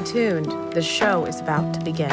tuned. The show is about to begin.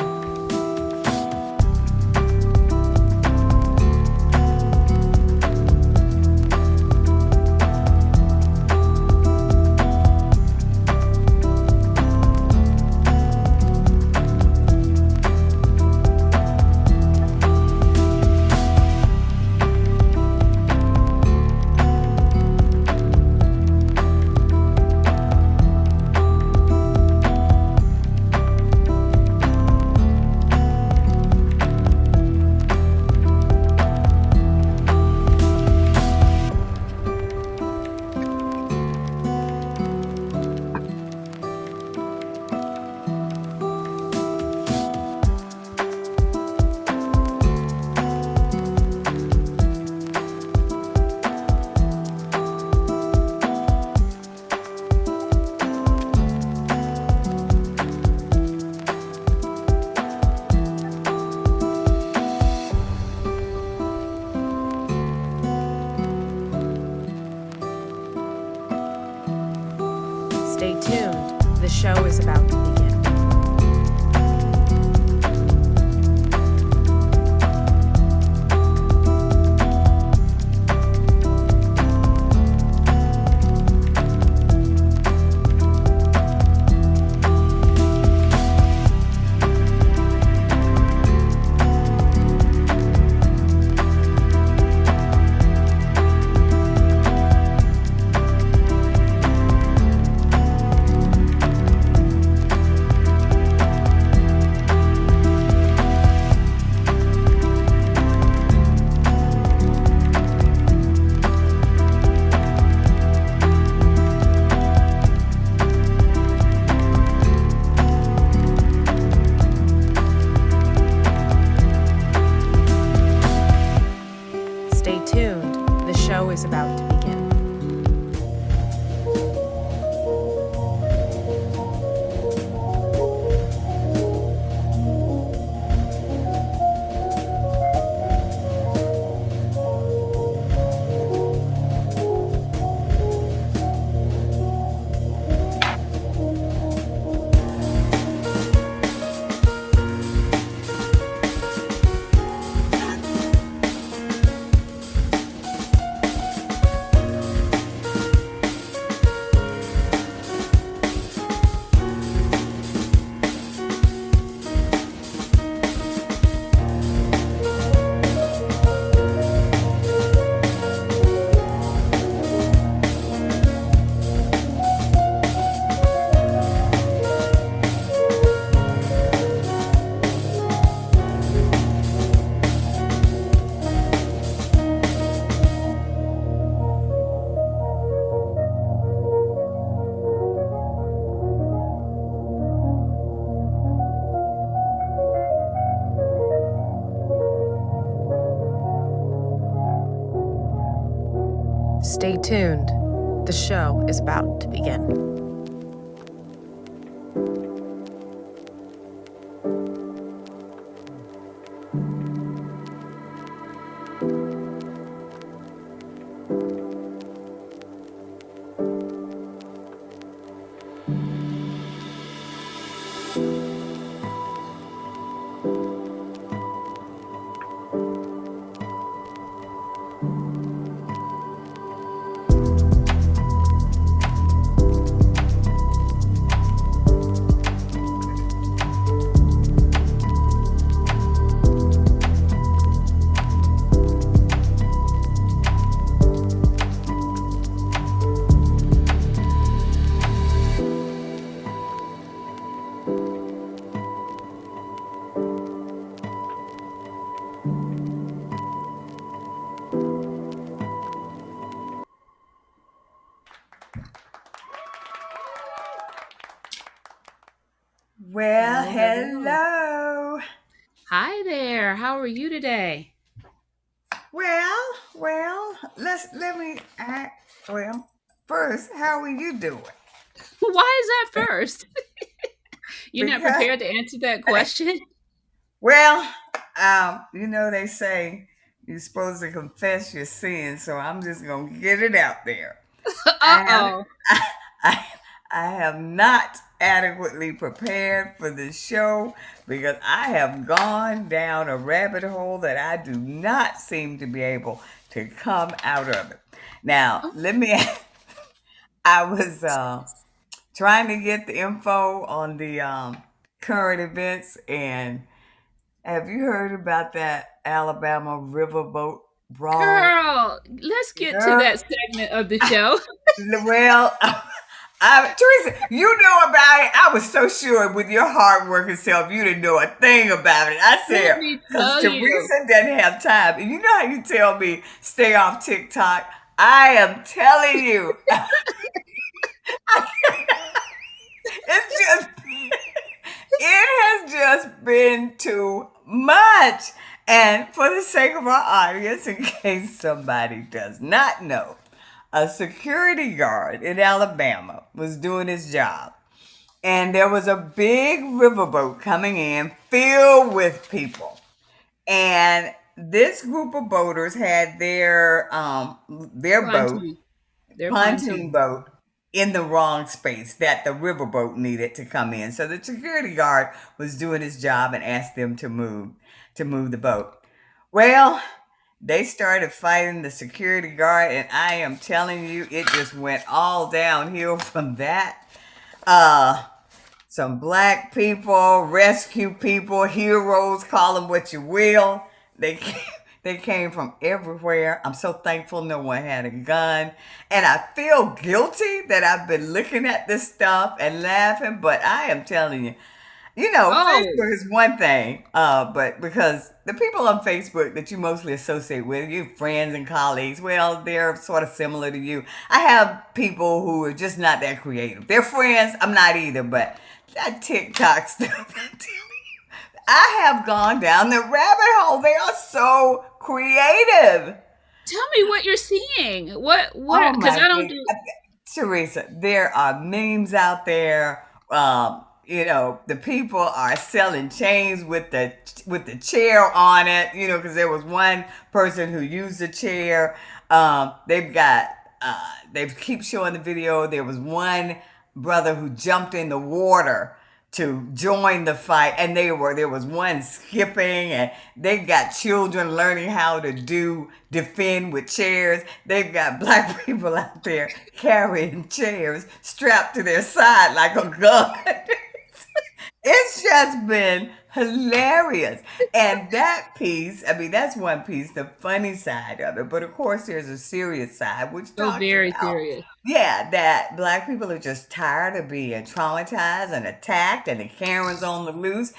Stay tuned. The show is about to begin. Stay tuned. The show is about to begin. Stay tuned. The show is about to begin. Well, Hello. hello. Hi there. How are you today? Let me first, how are you doing? Why is that first? You're not Because prepared to answer that question? well, they say you're supposed to confess your sins, so I'm just gonna get it out there. I have Uh-oh. I, I have not adequately prepared for the show because I have gone down a rabbit hole that I do not seem to be able to come out of it. Now, Oh, let me. I was trying to get the info on the current events, and have you heard about that Alabama riverboat brawl? girl, let's get to Girl, that segment of the show. well, Teresa, you know about it. I was so sure with your hardworking self, you didn't know a thing about it. I Let said, me because tell you. Teresa doesn't have time. And you know how you tell me, stay off TikTok? I am telling you, it's just, it has just been too much. And for the sake of our audience, in case somebody does not know, a security guard in Alabama was doing his job, and there was a big riverboat coming in filled with people. And this group of boaters had their boat, Pontoon. They're pontoon pontoon. boat, in the wrong space that the riverboat needed to come in. So the security guard was doing his job and asked them to move the boat. Well, they started fighting the security guard, and I am telling you, it just went all downhill from that. Uh, some black people, rescue people, heroes, call them what you will. They came, they came from everywhere. I'm so thankful no one had a gun. And I feel guilty that I've been looking at this stuff and laughing, but I am telling you, Oh, Facebook is one thing, but because the people on Facebook that you mostly associate with, your friends and colleagues, well, they're sort of similar to you. I have people who are just not that creative. They're friends, I'm not either, but that TikTok stuff, I'm telling you, I have gone down the rabbit hole. They are so creative. tell me what you're seeing. Oh What? Because my I don't goodness. do. Teresa, there are memes out there. The people are selling chains with the chair on it. Because there was one person who used the chair. They've got they keep showing the video. There was one brother who jumped in the water to join the fight, and there was one skipping, and they've got children learning how to defend with chairs. They've got black people out there carrying chairs strapped to their side like a gun. It's just been hilarious. And that piece, I mean, that's one piece, the funny side of it. But of course, there's a serious side, which So talks very about, serious. yeah, that black people are just tired of being traumatized and attacked, and the Karens on the loose.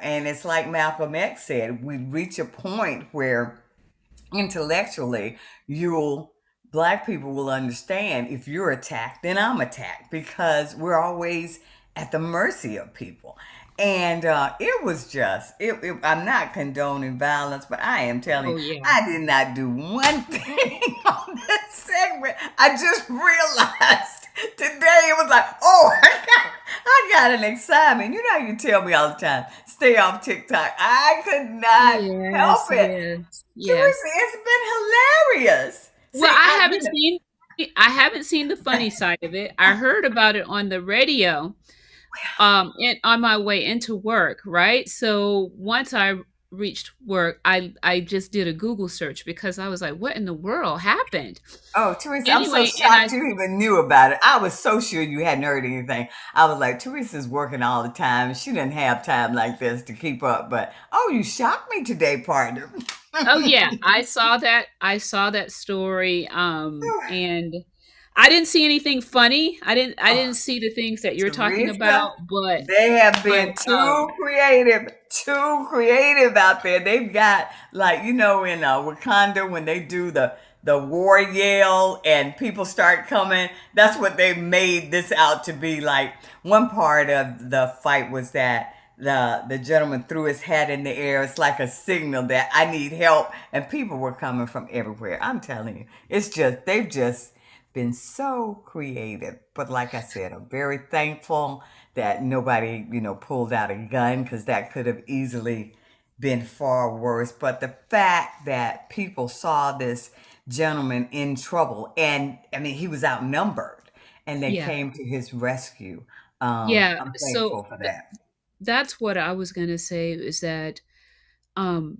And it's like Malcolm X said, we reach a point where intellectually you'll black people will understand if you're attacked then I'm attacked because we're always at the mercy of people. And it was just I'm not condoning violence, but I am telling Oh you, yeah. I did not do one thing on this segment. I just realized today it was like, oh, I got an excitement. You know how you tell me all the time, stay off TikTok. I could not Yes, help it. yes, yes. Teresa, it's been hilarious. Well, See, I haven't seen the funny side of it. I heard about it on the radio, and on my way into work, right? So once I reached work, I just did a Google search because I was like, what in the world happened? oh, Teresa, I'm so Anyway, and I shocked you even knew about it. I was so sure you hadn't heard anything. I was like, Teresa's working all the time. She didn't have time like this to keep up. But oh, you shocked me today, partner. oh yeah, I saw that story and I didn't see anything funny. I didn't Oh, see the things that you're talking Teresa, about, but they have but been too creative out there. They've got like in Wakanda when they do the war yell and people start coming. That's what they made this out to be. Like one part of the fight was that the gentleman threw his hat in the air. It's like a signal that I need help, and people were coming from everywhere. I'm telling you, it's just they've just been so creative. But like I said, I'm very thankful that nobody, pulled out a gun because that could have easily been far worse. But the fact that people saw this gentleman in trouble, and I mean, he was outnumbered. and they Yeah. came to his rescue. Yeah. I'm So thankful for that. that's what I was going to say is that um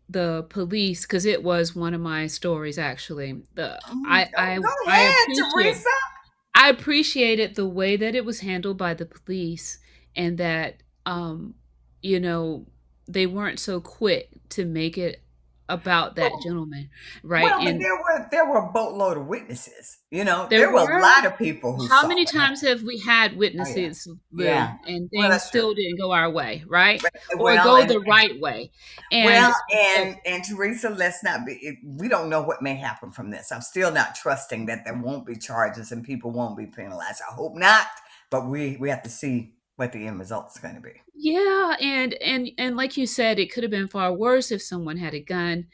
the police, because it was one of my stories actually. The Go I ahead, appreciate Teresa. I appreciated the way that it was handled by the police, and that you know, they weren't so quick to make it about that Well, gentleman, right? well, but And there were a boatload of witnesses. there There were a were, lot of people who how saw many what happened. times have we had Oh yeah, witnesses, Lou, yeah. and Well, things that's true. still didn't go our way, right? Or Well, go the right way. And well, uh, and Teresa, let's not be. We don't know what may happen from this. I'm still not trusting that there won't be charges and people won't be penalized. I hope not, but we have to see what the end result's going to be. yeah, and like you said, it could have been far worse if someone had a gun.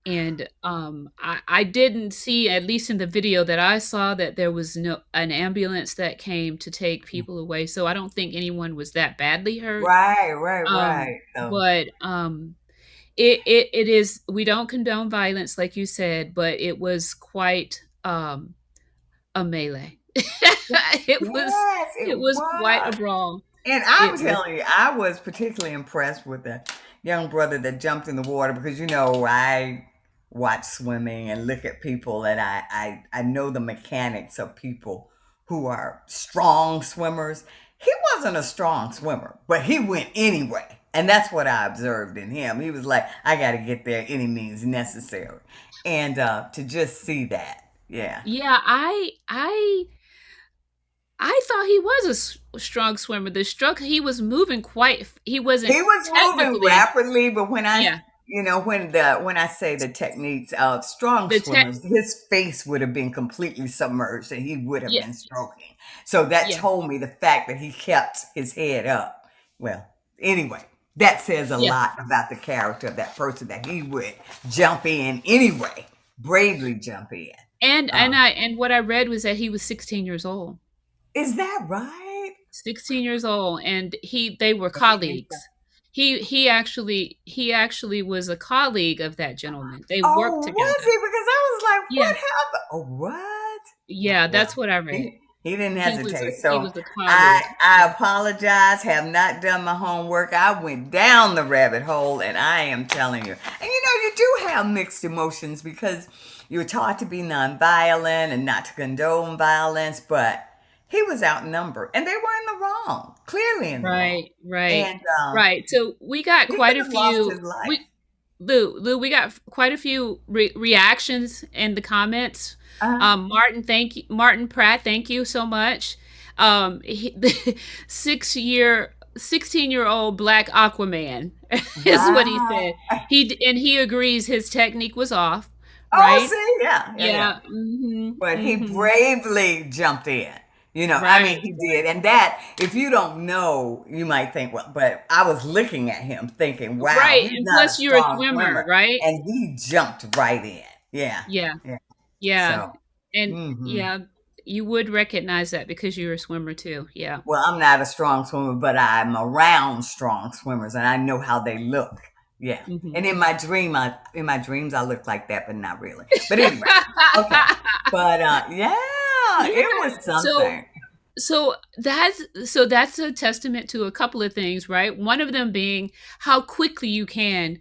And I didn't see, at least in the video that I saw, that there was no an ambulance that came to take people away. So I don't think anyone was that badly hurt. Right, right, Um, right. So but it is, we don't condone violence, like you said, but it was quite a melee. yes, It it was quite a was. brawl. And It I'm was, telling you, I was particularly impressed with the young brother that jumped in the water because I watch swimming and look at people and I know the mechanics of people who are strong swimmers. He wasn't a strong swimmer, but he went anyway. And that's what I observed in him. He was like, I got to get there any means necessary. And to just see that, yeah. yeah, I thought he was a strong swimmer. The stroke, he was moving quite. He wasn't He was moving technically. rapidly, but Yeah, when I say the techniques of strong the tech. swimmers, his face would have been completely submerged and he would have Yeah, been stroking. So that yeah, told me the fact that he kept his head up. Well, anyway, that says a yeah. lot about the character of that person that he would jump in anyway, bravely jump in. Um, And what I read was that he was 16 years old. is that right? 16 years old, and they were Teresa? colleagues. He actually was a colleague of that gentleman. They Oh, worked was together. he? Because I was like, Yeah, what happened? Oh, what? yeah, that's Well, what I read. he didn't He hesitate. So was a I colleague. I apologize. Have not done my homework. I went down the rabbit hole, and I am telling you. And you do have mixed emotions because you're taught to be nonviolent and not to condone violence, but he was outnumbered, and they were in the wrong, clearly in the wrong, Right, right, and right. So we got he quite could a have lost his few. life. We Lou, we got quite a few reactions in the comments. Uh, Martin Pratt, thank you so much. The 16-year-old black Aquaman is what he wow. said. He agrees his technique was off, Oh, right? see, yeah, yeah, yeah. Yeah. Mhm. But he Mhm. bravely jumped in. I mean, Right. he did. And that, if you don't know, you might think, well, but I was looking at him thinking, wow, Right. he's And not a plus you're a strong swimmer, swimmer. right? And he jumped right in. Yeah. Yeah. Yeah. Yeah. So, And hmm yeah, you would recognize that because you're a swimmer too. Yeah. well, I'm not a strong swimmer, but I'm around strong swimmers and I know how they look. Yeah. Mhm. And in my dreams, I look like that, but not really. But anyway, okay. But yeah, Yeah. it was So something. that's a testament to a couple of things, right? One of them being how quickly you can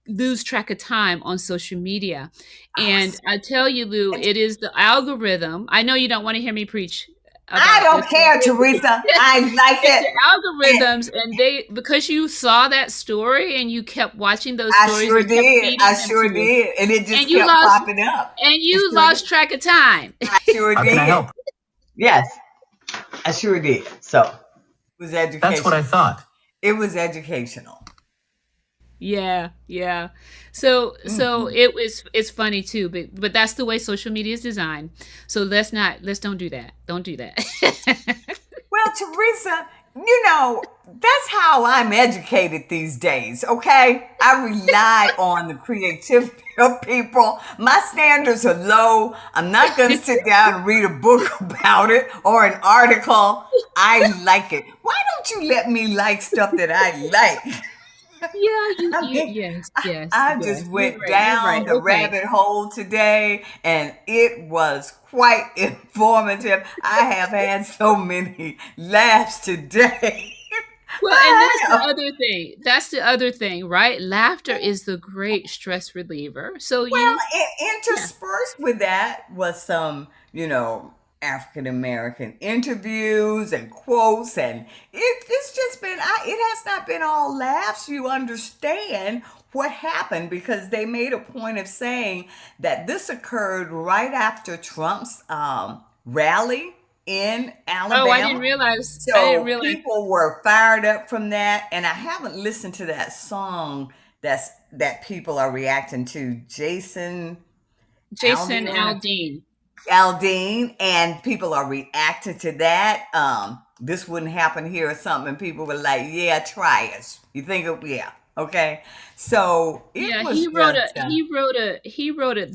lose track of time on social media. Oh, And I tell you, Lou, it's it is the algorithm. I know you don't want to hear me preach I about don't this. care, Teresa. I like It's it. the algorithms, and they, because you saw that story and you kept watching those I stories sure and kept did. feeding I them sure to you, did. And it and just you kept lost popping up. and I you sure did. lost track of time. I sure How can I did. help? Yes, I sure did. So it was That's what I educational. thought. It was educational. Yeah, yeah. So Hmm. it's funny too, but that's the way social media is designed. So let's don't do that. Don't do that. Well, Teresa, that's how I'm educated these days, okay? I rely on the creativity of people. My standards are low. I'm not going to sit down and read a book about it or an article. I like it. Why don't you let me like stuff that I like? Yeah, I you mean, yes, yes, I yes. just You're went right. You're right. down the Okay. rabbit hole today and it was quite informative. I have had so many laughs today. Well, and I that's the have. other thing. That's the other thing, right? Laughter is the great stress reliever. So Well, you, and yeah. interspersed with that was some, African American interviews and quotes, and it's just been, it has not been all laughs. You understand what happened because they made a point of saying that this occurred right after Trump's rally in Oh, I didn't Alabama. realize. I didn't So realize people were fired up from that, and I haven't listened to that song that people are reacting to. Jason Jason Aldean, Aldean. Aldean, and people are reacting to that. This wouldn't happen here or something, and people were like, "Yeah, try it." You think of yeah, okay. So it Yeah, was he wrote a just he wrote a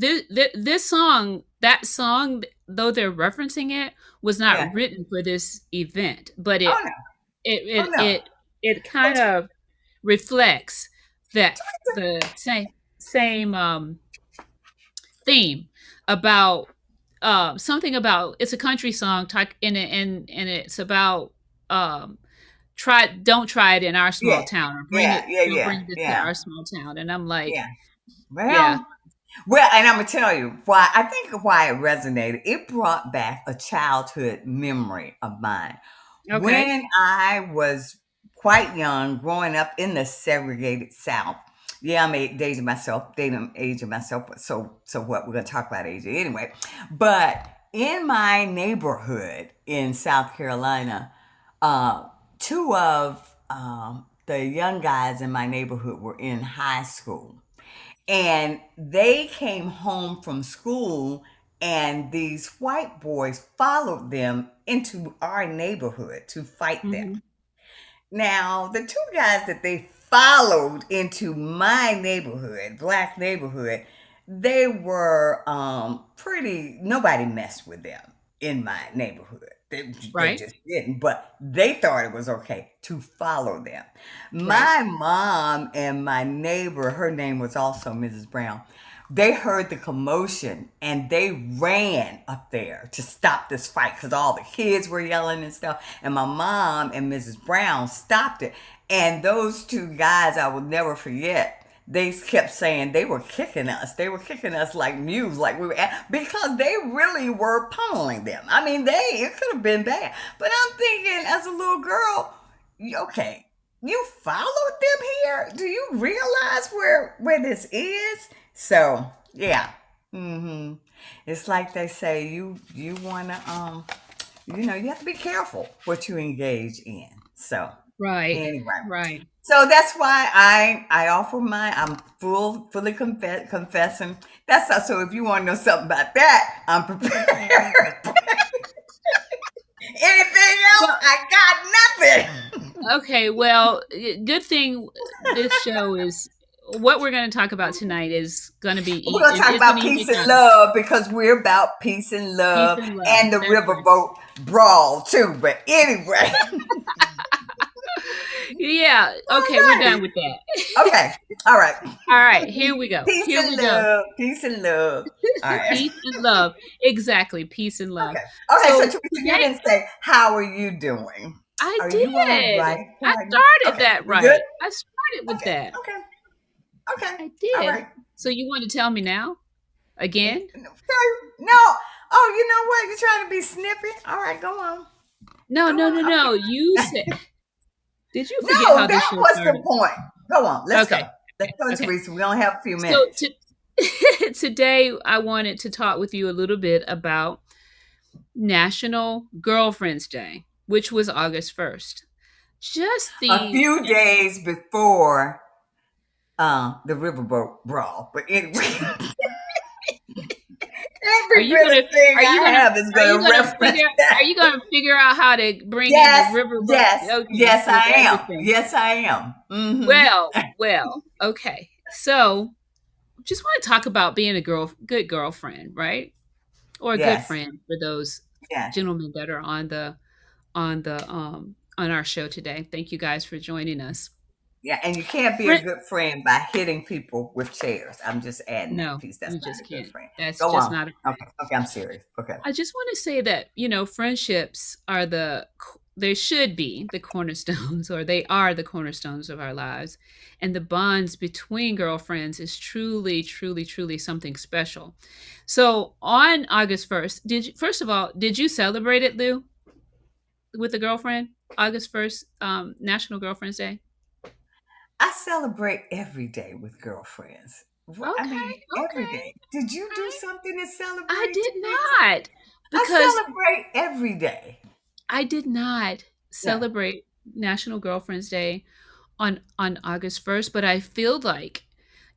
this song, that song, though they're referencing it, was yeah. not written for this event, but Oh no, it oh it no. it it But kind of reflects that the same theme about something about it's a country song and it's about um don't try it in our small yeah, town or yeah, yeah, don't yeah, bring this to yeah, our small town, and I'm like, yeah. yeah, Well, and I'm gonna tell you why. I think why it resonated. It brought back a childhood memory of mine okay. when I was quite young, growing up in the segregated South. Yeah, I'm aging myself, dating aging myself. But so what? We're gonna talk about aging anyway. But in my neighborhood in South Carolina, uh, two of the young guys in my neighborhood were in high school and they came home from school, and these white boys followed them into our neighborhood to fight them. Hmm. Now, the two guys that they followed into my neighborhood, black neighborhood, they were pretty, nobody messed with them in my neighborhood. They Right, just didn't, but they thought it was okay to follow them. right. My mom and my neighbor, her name was also Mrs. Brown, they heard the commotion and they ran up there to stop this fight because all the kids were yelling and stuff. And my mom and Mrs. Brown stopped it. And those two guys, I will never forget. They kept saying they were kicking us. They were kicking us like mules, like we were because they really were pummeling them. I mean, it could have been bad. But I'm thinking, as a little girl, okay, you followed them here. Do you realize where this is? So yeah, it's like they say you wanna you have to be careful what you engage in. So Right, anyway, right. so that's why I offer I'm fully confessing. So if you want to know something about that, I'm prepared. Anything else? Well, I got nothing. okay. Well, good thing this show is what we're going to talk about tonight is going to be We're going to talk it's an about easy peace and topic. love because we're about peace and Peace love and love. and the That's right. riverboat brawl too. But anyway, Yeah. Okay, we're done alrighty. with that. Okay. All right. All right, here we go. Peace Here and we go. love. Peace and love. All right. Peace and love. Exactly. Peace and love. Okay. Okay. So So Teresa, you today didn't say how are you doing? I Are you all did. right? How I are you? started Okay. that You good? right. I started with Okay. that. Okay. Okay. I All did. right. So you want to tell me now? Again? No. Oh, you know what? You're trying to be snippy. All right. Go on. No, Go no, no, on. no. You Okay. said did you forget No, how this that show was the started? point. Go on. Let's go. Okay. Let's go, Okay. Teresa. We only have a few So minutes. today I wanted to talk with you a little bit about National Girlfriends Day, which was August 1st. Just A the few days before the riverboat brawl. But anyway, are every you bit gonna of thing are you I gonna have is going to reference that. are you gonna figure out how to bring in the Yes, riverboat? yes, Okay, yes, with I am. everything. Yes, I am. Well, okay. So just want to talk about being a good girlfriend, right? Or a good Yes, friend for those yes. gentlemen that are on our show today. Thank you guys for joining us. Yeah, and you can't be a Friend, good friend by hitting people with chairs. I'm just adding that no, piece. That's you not just a good can't. friend. That's Go just on. not a Okay, friend. okay, I'm serious. Okay. I just want to say that, friendships are they should be the cornerstones, or they are the cornerstones of our lives. And the bonds between girlfriends is truly, truly, truly something special. So on August 1st, first of all, did you celebrate it, Lou, with a girlfriend? August 1st, National Girlfriend's Day? I celebrate every day with girlfriends. I Okay, mean, every okay. day. Did you do I something to I celebrate did today? not, I because celebrate every day. I did not Yeah. celebrate National Girlfriend's Day on August 1st, but I feel like,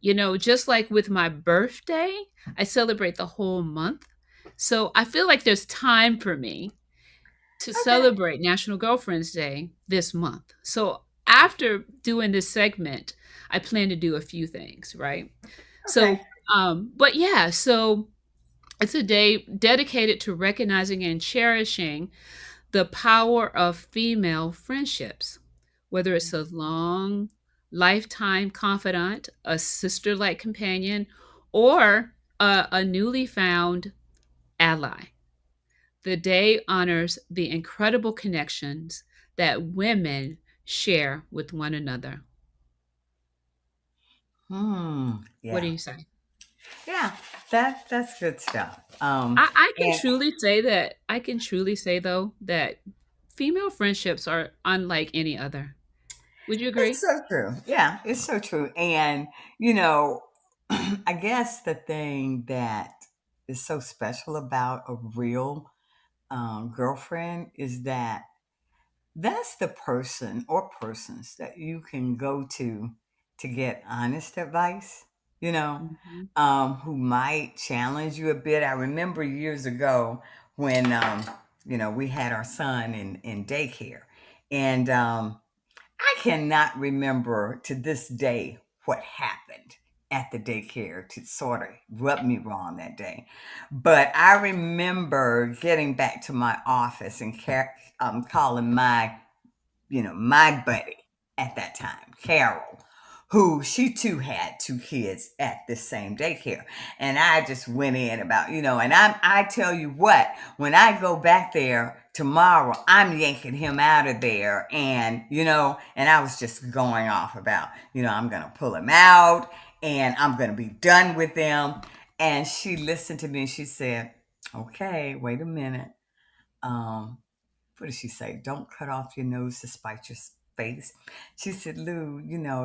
just like with my birthday, I celebrate the whole month. So I feel like there's time for me to Okay. celebrate National Girlfriend's Day this month. So after doing this segment, I plan to do a few things, right? Okay. So, but yeah, so it's a day dedicated to recognizing and cherishing the power of female friendships, whether it's a long, lifetime confidant, a sister like companion, or a newly found ally. The day honors the incredible connections that women share with one another. What do Yeah. you say? Yeah. That's good stuff. I can And truly say that, I can truly say, though, that female friendships are unlike any other. Would you it's agree? so true. Yeah, it's so true. And you know, I guess the thing that is so special about a real girlfriend is that that's the person or persons that you can go to get honest advice, you know, Mhm. who might challenge you a bit. I remember years ago when, we had our son in daycare. And I cannot remember to this day what happened at the daycare to sort of rub me wrong that day. But I remember getting back to my office and calling my buddy at that time, Carol, who she too had two kids at the same daycare. And I just went in about, and I tell you what, when I go back there tomorrow, I'm yanking him out of there. And I was just going off about, I'm going to pull him out and I'm going to be done with them. And she listened to me and she said, okay, wait a minute. Um, what did she say? Don't cut off your nose to spite your face. She said, Lou,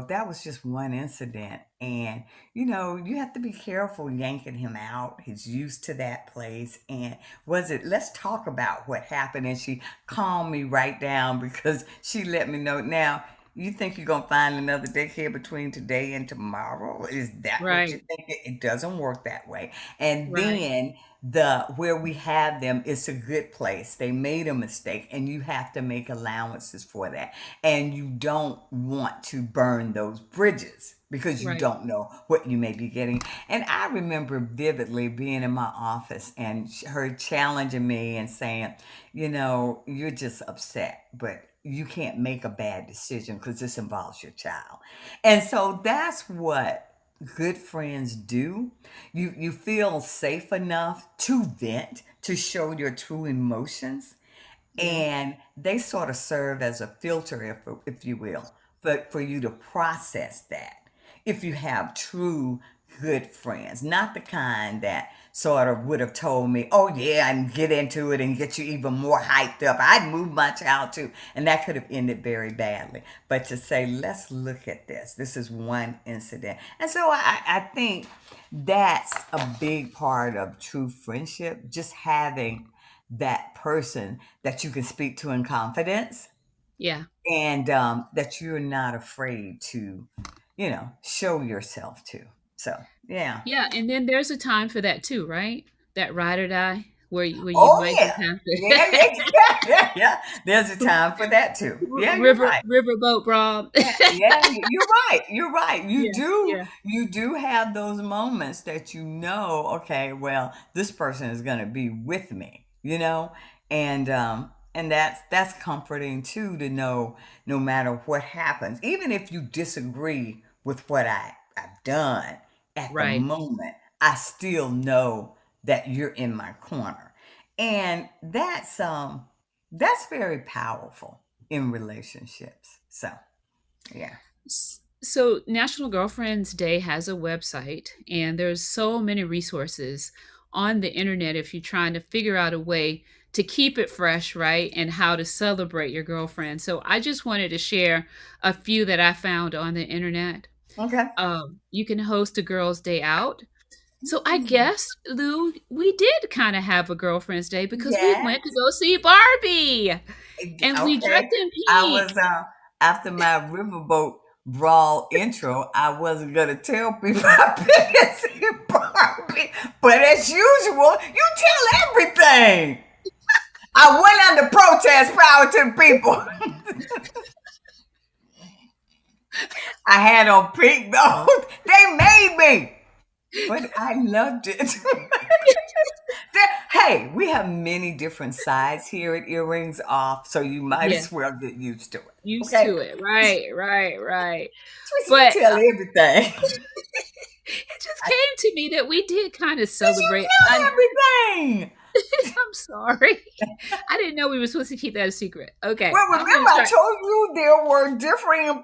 that was just one incident. And, you have to be careful yanking him out. He's used to that place. And let's talk about what happened. And she calmed me right down because she let me know now. You think you're gonna find another daycare between today and tomorrow? Is that what you Right, think? It doesn't work that way. And right, then the where we have them is a good place. They made a mistake and you have to make allowances for that. And you don't want to burn those bridges because you right. don't know what you may be getting. And I remember vividly being in my office and her challenging me and saying, you're just upset, but you can't make a bad decision because this involves your child. And so that's what good friends do. You feel safe enough to vent, to show your true emotions, Yeah. and they sort of serve as a filter, if you will, but for you to process that. If you have true good friends, not the kind that sort of would have told me, oh yeah, and get into it and get you even more hyped up. I'd move my child too. And that could have ended very badly. But to say, let's look at this. This is one incident. And so I think that's a big part of true friendship, just having that person that you can speak to in confidence Yeah. and that you're not afraid to, show yourself to. So, yeah. Yeah, and then there's a time for that too, right? That ride or die where you Oh, might just yeah. have Yeah, to yeah, yeah, yeah, yeah. There's a time for that too. Yeah, you're right. riverboat brawl. Yeah, yeah, you're right. You're right. You Yeah, do, yeah. you do have those moments that okay, well, this person is going to be with me, and And that's comforting too, to know no matter what happens, even if you disagree with what I've done at the Right. moment, I still know that you're in my corner. And that's very powerful in relationships. So yeah. So National Girlfriends Day has a website, and there's so many resources on the internet if you're trying to figure out a way to keep it fresh, right? And how to celebrate your girlfriend. So I just wanted to share a few that I found on the internet. Okay. You can host a girls' day out. So I guess, Lou, we did kind of have a girlfriend's day because we Yeah. went to go see Barbie, and we dressed Okay. in I pink. was after my riverboat brawl intro, I wasn't gonna tell people I've been to see Barbie, but as usual, you tell everything. I went under protest, power to the people. I had on pink though. They made me, but I loved it. Hey, we have many different sides here at Earrings Off, so you might Yeah, as well get used to it. used Okay? to it. Right, right, right. Tracy, you But tell everything. it just came to me that we did kind of Did you celebrate. tell everything? I'm sorry. I didn't know we were supposed to keep that a secret. Okay, Well, I'm gonna remember I try. told you there were differing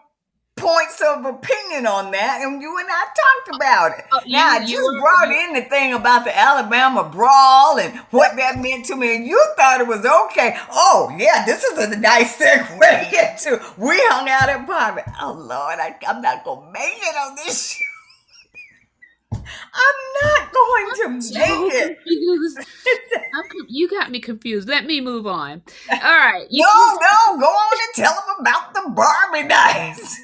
points of opinion on that, and you and I talked about it. Oh, Now, I you just were brought you. in the thing about the Alabama brawl and what that meant to me, and you thought it was okay. Oh, yeah, this is a nice segue into we hung out at Barbie. Oh, Lord, I'm not going to make it on this show. I'm not going to So make it. confused. You got me confused. Let me move on. All right. No, go on and tell them about the Barbie nights.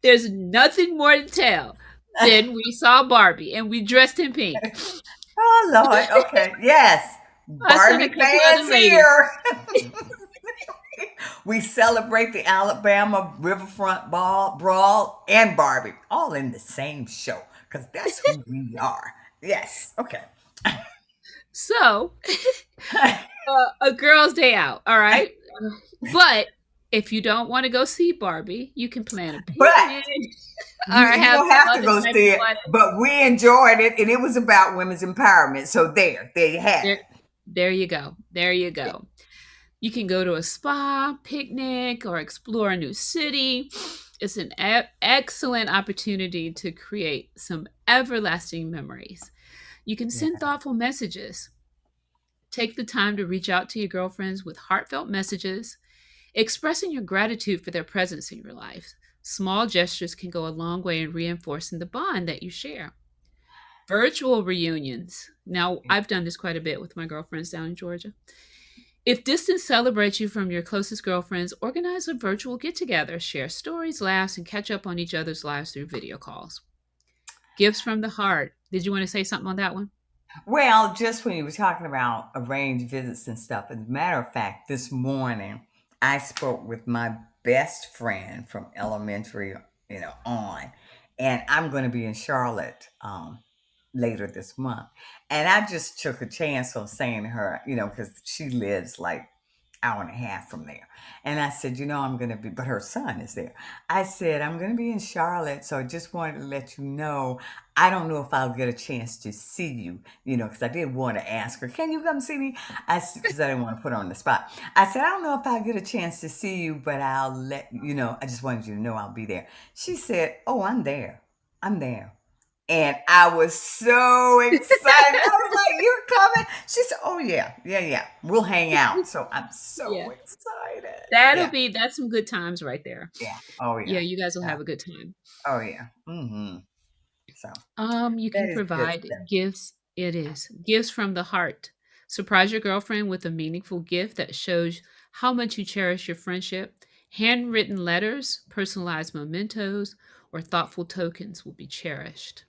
There's nothing more to tell than we saw Barbie and we dressed in pink. Oh, Lord. Okay. Yes. Us and a Barbie couple other fans ladies. here. We celebrate the Alabama Riverfront Brawl and Barbie all in the same show because that's who we are. Yes. Okay. So, a girl's day out, all right? But if you don't want to go see Barbie, you can plan a But picnic or you have don't some have to other go type see of it, fun. but we enjoyed it and it was about women's empowerment. So there you have There, it. there you go. There you go. You can go to a spa, picnic, or explore a new city. It's an excellent opportunity to create some everlasting memories. You can send Yeah. thoughtful messages. Take the time to reach out to your girlfriends with heartfelt messages, expressing your gratitude for their presence in your life. Small gestures can go a long way in reinforcing the bond that you share. Virtual reunions. Now, I've done this quite a bit with my girlfriends down in Georgia. If distance celebrates you from your closest girlfriends, organize a virtual get together, share stories, laughs, and catch up on each other's lives through video calls. Gifts from the heart. Did you want to say something on that one? Well, just when you were talking about arranged visits and stuff, as a matter of fact, this morning I spoke with my best friend from elementary, on, and I'm going to be in Charlotte later this month. And I just took a chance on saying to her, because she lives like hour and a half from there. And I said, I'm going to be, but her son is there. I said, I'm going to be in Charlotte. So I just wanted to let you know, I don't know if I'll get a chance to see you, because I did want to ask her, can you come see me? Because I didn't want to put her on the spot. I said, I don't know if I'll get a chance to see you, but I'll let you know. I just wanted you to know I'll be there. She said, oh, I'm there. I'm there. And I was so excited. I was like, you're coming? She said, oh, yeah. We'll hang out. So I'm Yeah. so excited. Yeah, That's some good times right there. yeah. Oh, Yeah, yeah. you guys will Yeah. have a good time. Oh, yeah. Mm-hmm. So You that can is good provide stuff. gifts. It is gifts from the heart. Surprise your girlfriend with a meaningful gift that shows how much you cherish your friendship. Handwritten letters, personalized mementos, or thoughtful tokens will be cherished.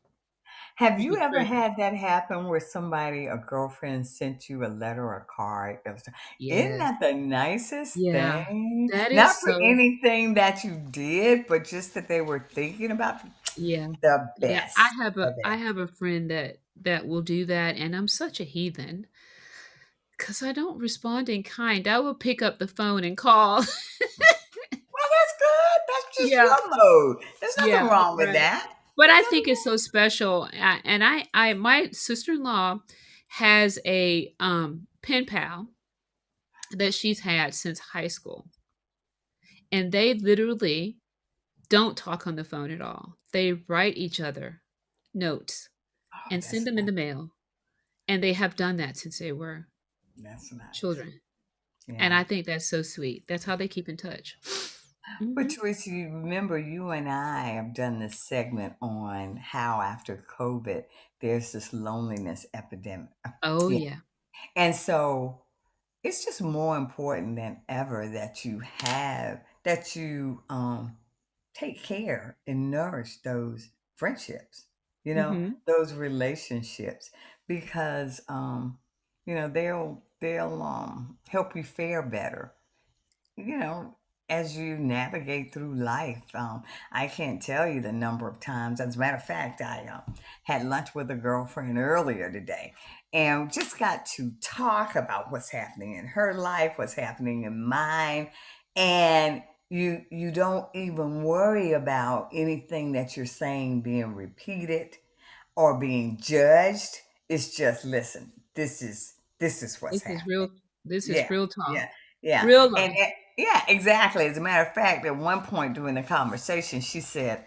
Have You you could ever treasure. had that happen where somebody, a girlfriend, sent you a letter or a card? Isn't Yes. that the nicest Yeah. thing? That Not is for so. anything that you did, but just that they were thinking about you. Yeah. The Yeah. I best. have The a I best. have a friend that will do that, and I'm such a heathen Because I don't respond in kind. I will pick up the phone and call. Well, that's good. That's just Yeah. your mode. There's nothing Yeah. wrong with Right. that. But There's I nothing think it's so special. And my sister-in-law has a pen pal that she's had since high school. And they literally don't talk on the phone at all. They write each other notes Oh, and send that's them in the mail. And they have done that since they were that's nice. children. And Yeah. I think that's so sweet. That's how they keep in touch. But Hmm. Tracy, you remember you and I have done this segment on how after COVID there's this loneliness epidemic. Oh, Yeah. yeah. And so it's just more important than ever that you take care and nourish those friendships, Hmm. those relationships, because they'll help you fare better, you know, as you navigate through life. I can't tell you the number of times. As a matter of fact, I had lunch with a girlfriend earlier today and just got to talk about what's happening in her life, what's happening in mine. And you don't even worry about anything that you're saying being repeated or being judged. It's just, listen, this is what's This is happening. real. This is Yeah, real talk. yeah, yeah. Real And, life. yeah, exactly. As a matter of fact, at one point during the conversation, she said,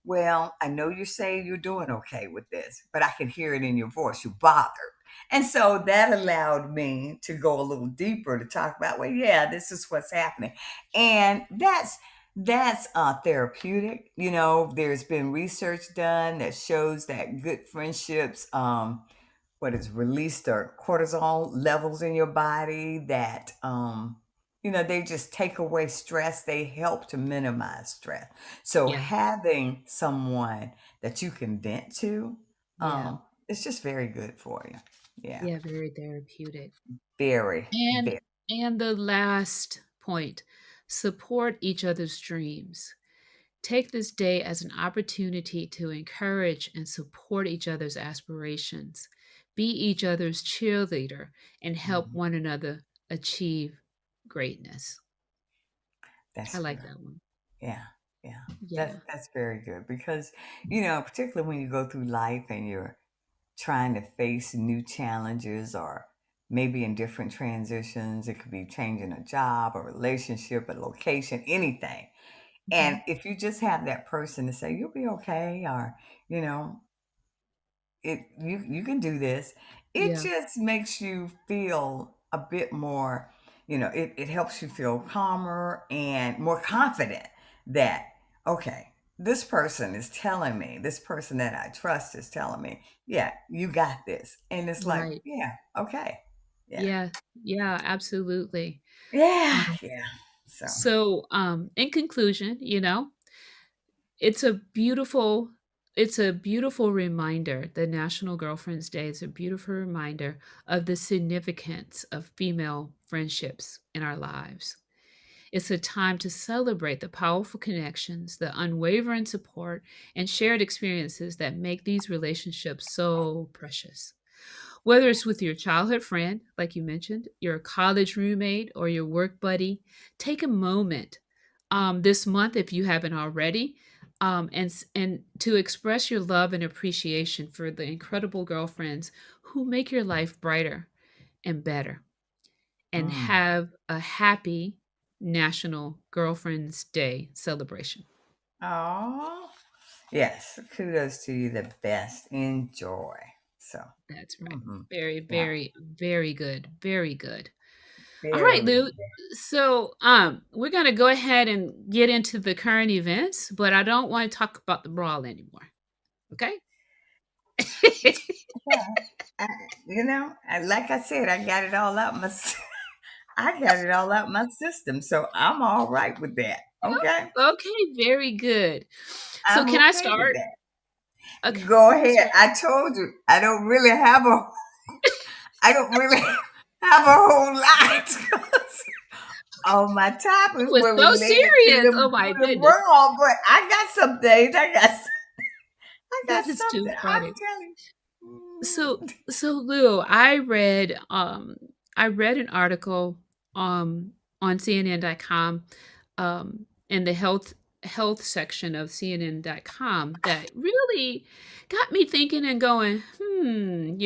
"Well, I know you say you're doing okay with this, but I can hear it in your voice. You're bothered." And so that allowed me to go a little deeper to talk about, well, yeah, this is what's happening. And that's therapeutic. There's been research done that shows that good friendships what is released the cortisol levels in your body that they just take away stress. They help to minimize stress. So Yeah. having someone that you can vent to, Yeah. it's just very good for you. Yeah. Yeah. Very therapeutic. Very, And very. and the last point, support each other's dreams. Take this day as an opportunity to encourage and support each other's aspirations. Be each other's cheerleader and help Mhm. one another achieve greatness. I That's like good. that one. Yeah, yeah. That's Yeah. that's very good because particularly when you go through life and you're trying to face new challenges or maybe in different transitions. It could be changing a job, a relationship, a location, anything. And Mhm. if you just have that person to say, you'll be okay, or, you know, you can do this, it Yeah. just makes you feel a bit more, it helps you feel calmer and more confident that, okay, this person that I trust is telling me, yeah, you got this. And it's like, Right. yeah, okay. Yeah. Yeah. Yeah, absolutely. Yeah. Um, Yeah. So, in conclusion, it's a beautiful it's a beautiful reminder. The National Girlfriends Day is a beautiful reminder of the significance of female friendships in our lives. It's a time to celebrate the powerful connections, the unwavering support, and shared experiences that make these relationships so precious. Whether it's with your childhood friend, like you mentioned, your college roommate, or your work buddy, take a moment this month, if you haven't already, and to express your love and appreciation for the incredible girlfriends who make your life brighter and better. And mm. have a happy National Girlfriends Day celebration. Oh, yes. Kudos to you, the best. Enjoy. So, That's right. hmm, Very, yeah, very, very good. Very good. All right, very. Lou. So, we're gonna go ahead and get into the current events, but I don't want to talk about the brawl anymore. Okay? Yeah. I, like I said, I got it all out I got it all out my system, so I'm all right with that. Okay, Okay, very good. So, I'm can I okay with start? that. Okay, Go you ahead. start. I told you I don't really have a whole lot. All my It topics was were so related to serious. the Oh my to the goodness, world, but I got some things. I got that is too something. I'm funny. telling So, you. Lou, I read I read an article on CNN.com in the health section of CNN.com that really got me thinking and going, and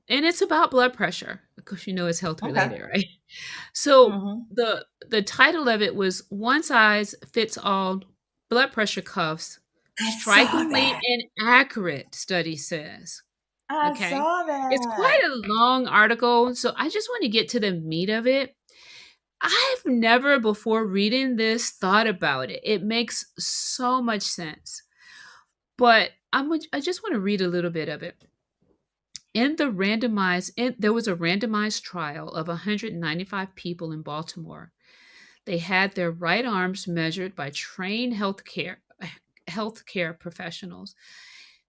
it's about blood pressure because it's health Okay. related, right? So Mm-hmm. the title of it was "One Size Fits All Blood Pressure Cuffs I saw Strikingly that. Inaccurate," study says. I Okay. saw It's quite that. a long article, so I just want to get to the meat of it. I've never before reading this thought about it. It makes so much sense. But I just want to read a little bit of it. There was a randomized trial of 195 people in Baltimore. They had their right arms measured by trained healthcare professionals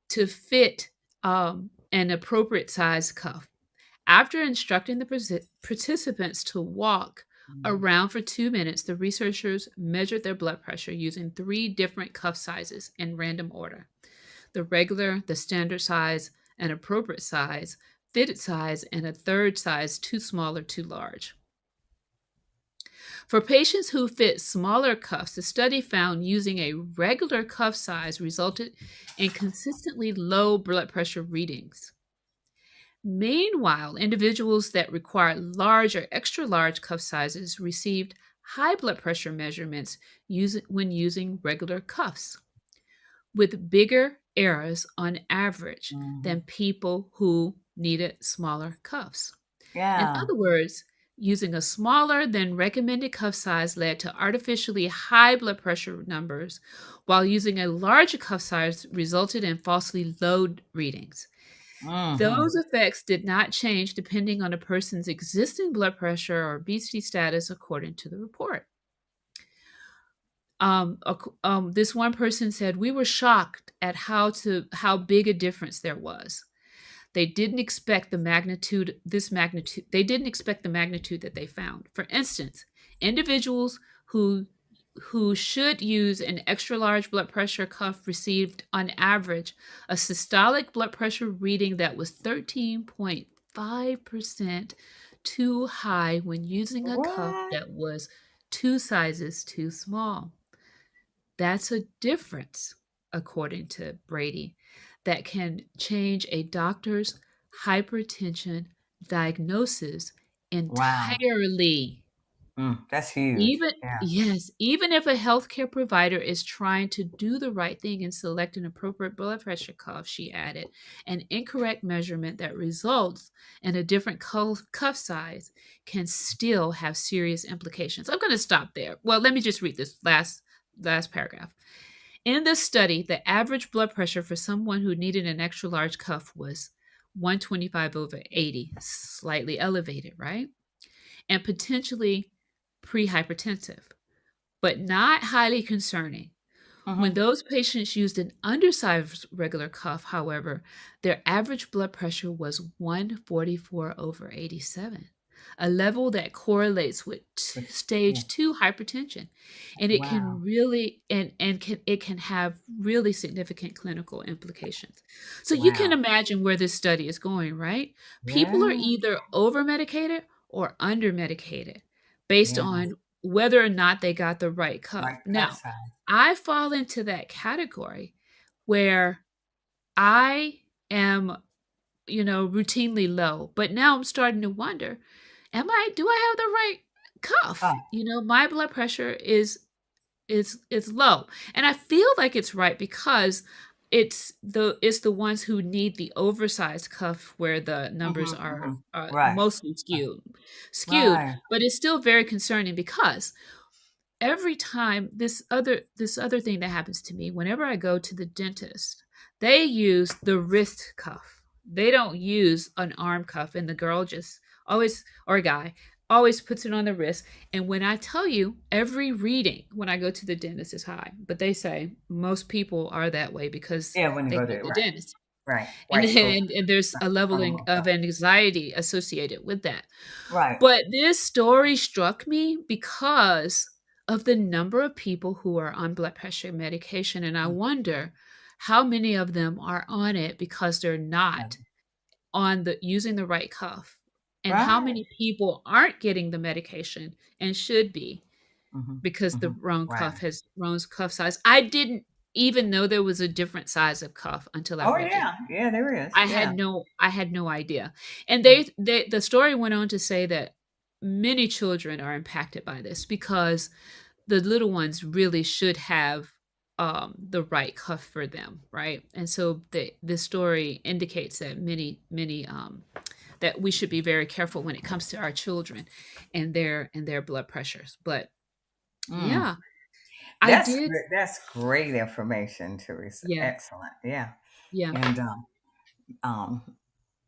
to fit an appropriate size cuff. After instructing the participants to walk around for 2 minutes, the researchers measured their blood pressure using three different cuff sizes in random order: the regular, the standard size, an appropriate size, fitted size, and a third size too small or too large. For patients who fit smaller cuffs, the study found using a regular cuff size resulted in consistently low blood pressure readings. Meanwhile, individuals that required large or extra large cuff sizes received high blood pressure measurements when using regular cuffs, with bigger errors on average Mm-hmm. than people who needed smaller cuffs. In Yeah. other words, using a smaller than recommended cuff size led to artificially high blood pressure numbers, while using a larger cuff size resulted in falsely low readings. Mm-hmm. Those effects did not change depending on a person's existing blood pressure or obesity status, according to the report. This one person said, "We were shocked at how big a difference there was. They didn't expect the magnitude, this magnitude, they didn't expect the magnitude that they found. For instance, individuals who should use an extra large blood pressure cuff received on average a systolic blood pressure reading that was 13.5% too high when using a cuff What? that was two sizes too small. That's a difference, according to Brady, that can change a doctor's hypertension diagnosis Wow. entirely. That's huge. Yeah. Even if a healthcare provider is trying to do the right thing and select an appropriate blood pressure cuff," she added, "an incorrect measurement that results in a different cuff size can still have serious implications." I'm going to stop there. Well, let me just read this last paragraph. In this study, the average blood pressure for someone who needed an extra large cuff was 125/80, slightly elevated, right? And potentially prehypertensive, but not highly concerning. When Mm-hmm. those patients used an undersized regular cuff, however, their average blood pressure was 144/87, a level that correlates with Yeah. stage 2 hypertension. And it can Wow. really it can have really significant clinical implications. So you can Wow. imagine where this study is going, right? People are Yeah. either over medicated or under medicated based Yeah. on whether or not they got the right cuff. Right cuff Now, size. I fall into that category where I am, routinely low, but now I'm starting to wonder, do I have the right cuff? Oh, My blood pressure is low. And I feel like it's right because it's the ones who need the oversized cuff where the numbers mm-hmm, are mm-hmm. Right. mostly skewed, Right. but it's still very concerning because every time this other thing that happens to me whenever I go to the dentist, they use the wrist cuff. They don't use an arm cuff, and the girl just always, or a guy, always puts it on the wrist. And when I tell you, every reading when I go to the dentist is high, but they say most people are that way because Yeah, when you they go go to there. the Right. dentist. Right. and Right. Go and, and there's a leveling from of anxiety associated with that. right. But this story struck me because of the number of people who are on blood pressure medication. And I wonder how many of them are on it because they're not on the using the right cuff. and how Right. many people aren't getting the medication and should be Hmm. because the Hmm. wrong Right. cuff has wrong cuff size. I didn't even know there was a different size of cuff until I Oh read the yeah, yeah, there is. Yeah. I had no idea. And they the story went on to say that many children are impacted by this because the little ones really should have the right cuff for them, right? And so the story indicates that many that we should be very careful when it comes to our children and their blood pressures. But Mm. yeah, I did. That's great information, Teresa. Yeah, Excellent. Yeah. yeah. And um,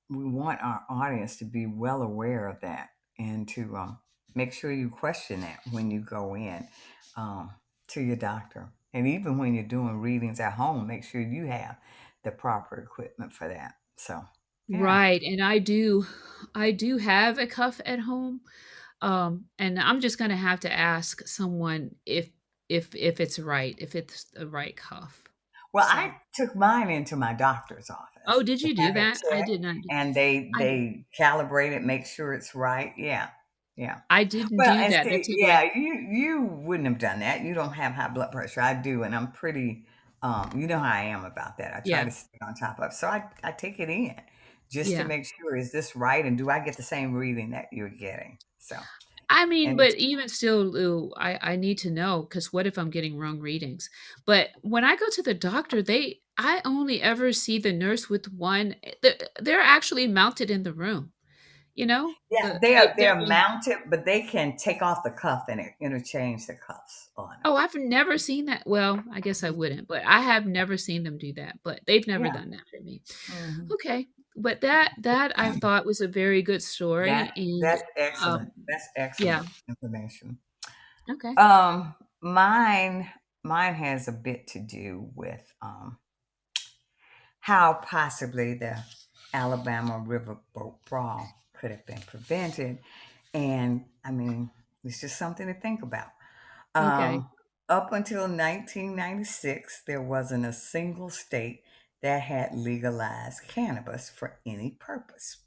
we want our audience to be well aware of that and to make sure you question that when you go in um, to your doctor. And even when you're doing readings at home, make sure you have the proper equipment for that. So, yeah. Right. And I do have a cuff at home. And I'm just gonna have to ask someone if it's right, if it's the right cuff. Well, So, I took mine into my doctor's oh, office did to you do have it that? I checked, did not. and they I they calibrate it, make sure it's right. Yeah, yeah. I didn't Well, do and that. see, That's a yeah, great. you wouldn't have done that. You don't have high blood pressure. I do, and I'm pretty. You know how I am about that. I try Yeah, to stay on top of. So I take it in just to yeah. make sure is this right, and do I get the same reading that you're getting? So, I mean, and but even still, Lou, I need to know because what if I'm getting wrong readings? But when I go to the doctor, I only ever see the nurse with one. They're actually mounted in the room. You know, yeah, they're mounted, but they can take off the cuff and interchange the cuffs on them. Oh, I've never seen that. Well, I guess I wouldn't, but I have never seen them do that, but they've never Yeah. done that for me. Mhm. Okay. But that I thought was a very good story and That's excellent. That's yeah. excellent information. Okay. Um, mine has a bit to do with how possibly the Alabama Riverboat Brawl could have been prevented, and I mean, it's just something to think about. Okay. Um, Up until 1996, there wasn't a single state that had legalized cannabis for any purpose.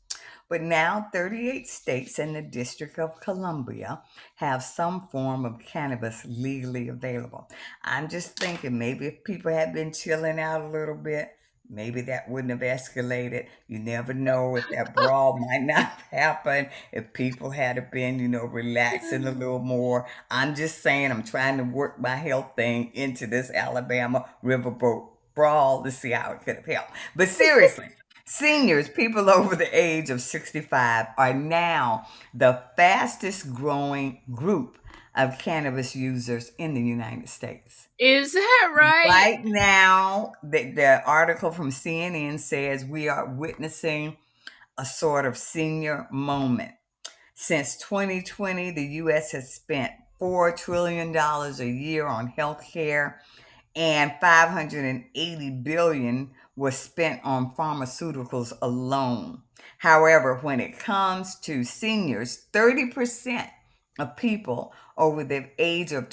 But now 38 states and the District of Columbia have some form of cannabis legally available. I'm just thinking maybe if people had been chilling out a little bit, maybe that wouldn't have escalated. You never know if that brawl might not have happened if people had been, relaxing a little more. I'm just saying, I'm trying to work my health thing into this Alabama riverboat brawl to see how it could have helped. But seriously, seniors, people over the age of 65, are now the fastest growing group of cannabis users in the United States. Is that right? Right now, the article from CNN says we are witnessing a sort of senior moment. Since 2020, the U.S. has spent $4 trillion a year on health care, and 580 billion was spent on pharmaceuticals alone. However, when it comes to seniors, 30% of people over the age of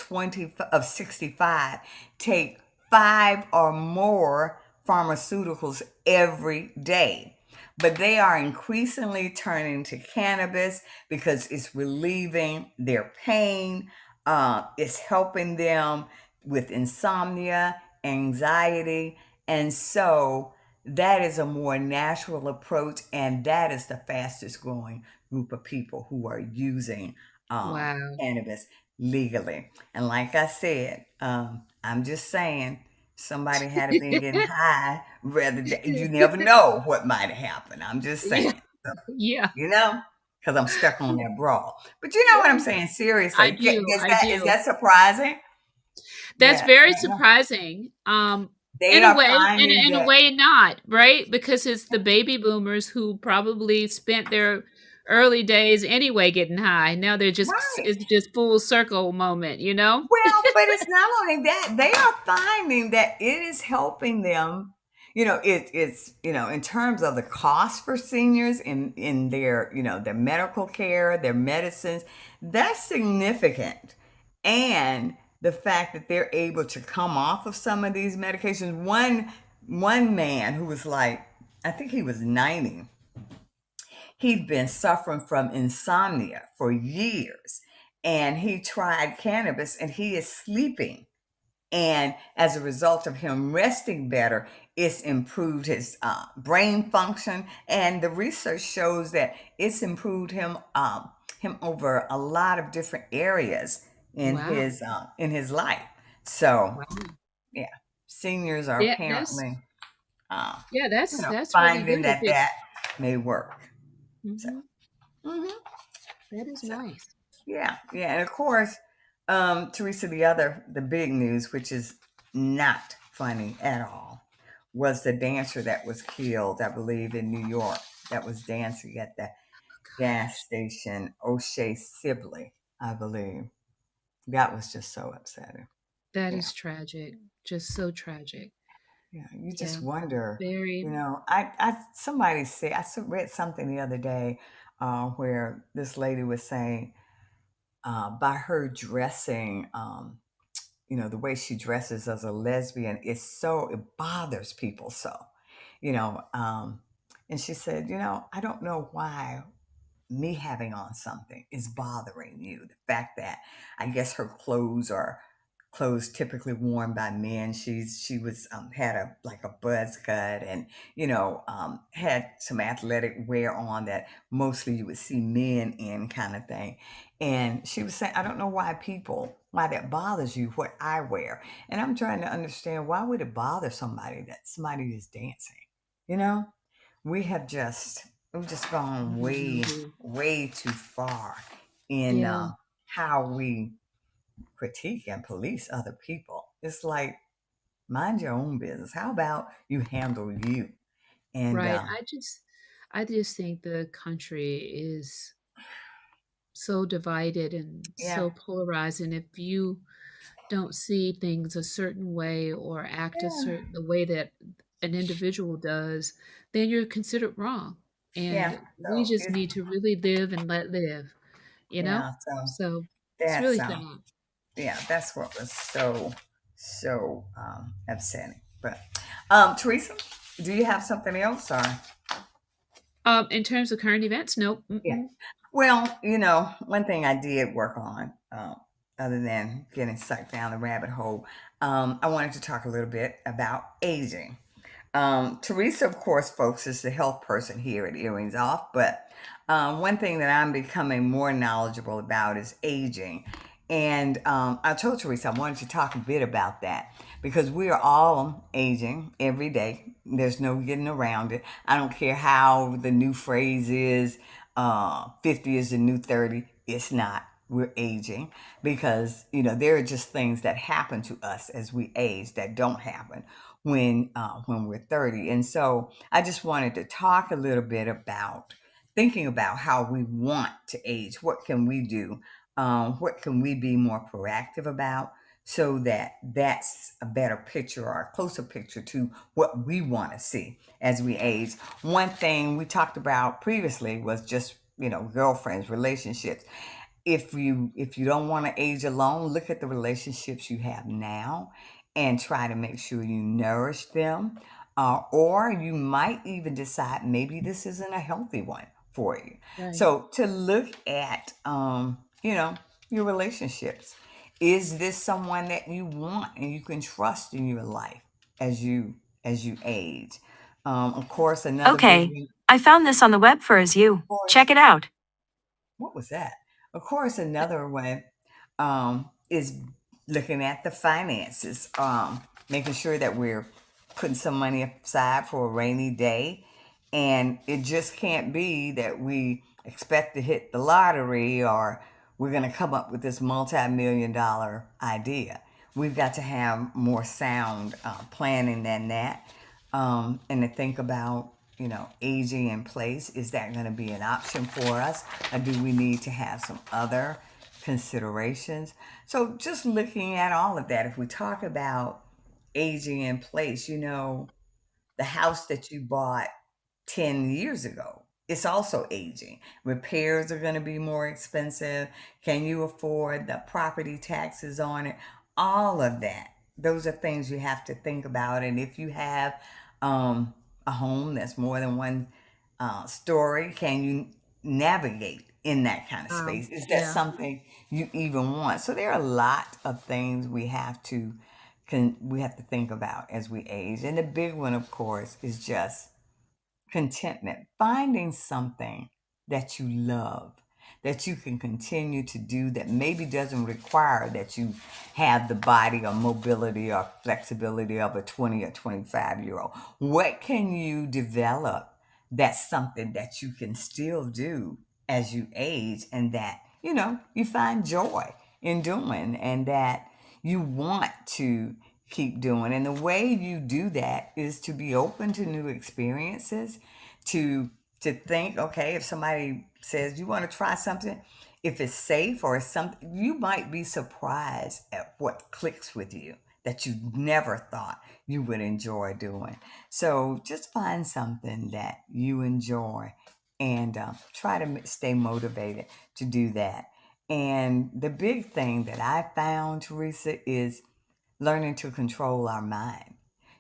65 take 5 or more pharmaceuticals every day. But they are increasingly turning to cannabis because it's relieving their pain. It's helping them with insomnia, anxiety. And so that is a more natural approach. And that is the fastest growing group of people who are using Wow. cannabis legally. And like I said, I'm just saying, somebody had been getting high rather than, you never know what might have happened. I'm just Yeah. saying, so, Yeah. you know, because I'm stuck on that brawl. But you know what I'm saying? I Seriously, do. is I that do. surprising? That's That very surprising. they In a are way, finding in a that. way not, right? Because it's the baby boomers who probably spent their early days anyway getting high. Now they're just Right. it's just full circle moment, you know? Well, but it's not only that. They are finding that it is helping them. It's in terms of the cost for seniors in their, their medical care, their medicines, that's significant. And the fact that they're able to come off of some of these medications. One man who was like, I think he was 90, He'd been suffering from insomnia for years, and he tried cannabis, and he is sleeping. And as a result of him resting better, it's improved his brain function, and the research shows that it's improved him over a lot of different areas Wow. in his life. So Wow. yeah, seniors are Yeah, that's apparently uh, yeah, that's really finding good if that it. that may work. So Mhm. mhm. That is So nice. yeah, yeah, and of course, Teresa, the big news, which is not funny at all, was the dancer that was killed, I believe, in New York, that was dancing at the gas Gosh, station, O'Shea Sibley, I believe. That was just so upsetting. that Yeah, is tragic. Just so tragic. yeah. You just Yeah. wonder, Very. somebody said, read something the other day where this lady was saying, by her dressing, the way she dresses as a lesbian is so, it bothers people so, you know. And she said, I don't know why me having on something is bothering you. The fact that I guess her clothes are clothes typically worn by men. She was had a like a buzz cut, and had some athletic wear on that mostly you would see men in, kind of thing. And she was saying, I don't know why that bothers you, what I wear. And I'm trying to understand, why would it bother somebody that somebody is dancing? You know? we have just we've just I gone have no way idea. way too far in Yeah. how we critique and police other people. It's like, mind your own business. How about you handle you? And Right. I just think the country is so divided and yeah, so polarized. And if you don't see things a certain way or act yeah, the way that an individual does, then you're considered wrong. yeah. And we So just it's need to really live and let live, you know? yeah. So So it's that's really sad. yeah. That's what was so upsetting. But Teresa, do you have something else? Or In terms of current events, nope. yeah. Mm-mm. Well, one thing I did work on, other than getting sucked down the rabbit hole, I wanted to talk a little bit about aging. Teresa, of course, folks, is the health person here at Earrings Off, but one thing that I'm becoming more knowledgeable about is aging. And I told Teresa I wanted to talk a bit about that because we are all aging every day. There's no getting around it. I don't care how the new phrase is, 50 is the new 30. It's not. We're aging because, there are just things that happen to us as we age that don't happen when we're 30. And so I just wanted to talk a little bit about thinking about how we want to age. What can we do? What can we be more proactive about so that that's a better picture or a closer picture to what we want to see as we age? One thing we talked about previously was just, girlfriends, relationships. If you don't want to age alone, look at the relationships you have now and try to make sure you nourish them. Or you might even decide maybe this isn't a healthy one for you. Right. So to look at your relationships. Is this someone that you want and you can trust in your life as you age? Of course, another big Okay, one. I found this on the web for as you. Of course, Check it out. what was that? Of course, another one is looking at the finances, making sure that we're putting some money aside for a rainy day. And it just can't be that we expect to hit the lottery or we're going to come up with this multi-million dollar idea. We've got to have more sound planning than that, and to think about, aging in place. Is that going to be an option for us, or do we need to have some other considerations? So, just looking at all of that, if we talk about aging in place, the house that you bought 10 years ago, it's also aging. Repairs are going to be more expensive. Can you afford the property taxes on it? All of that. Those are things you have to think about. And if you have a home that's more than one story can you navigate in that kind of space? Is that Yeah. something you even want? So there are a lot of things we have to think about as we age, and the big one, of course, is just contentment, finding something that you love, that you can continue to do, that maybe doesn't require that you have the body or mobility or flexibility of a 20 or 25-year-old. What can you develop that's something that you can still do as you age, and that, you find joy in doing, and that you want to keep doing? And the way you do that is to be open to new experiences, to think, okay, if somebody says you want to try something, if it's safe or it's something, you might be surprised at what clicks with you that you never thought you would enjoy doing. So just find something that you enjoy, and try to stay motivated to do that. And the big thing that I found, Teresa, is learning to control our mind.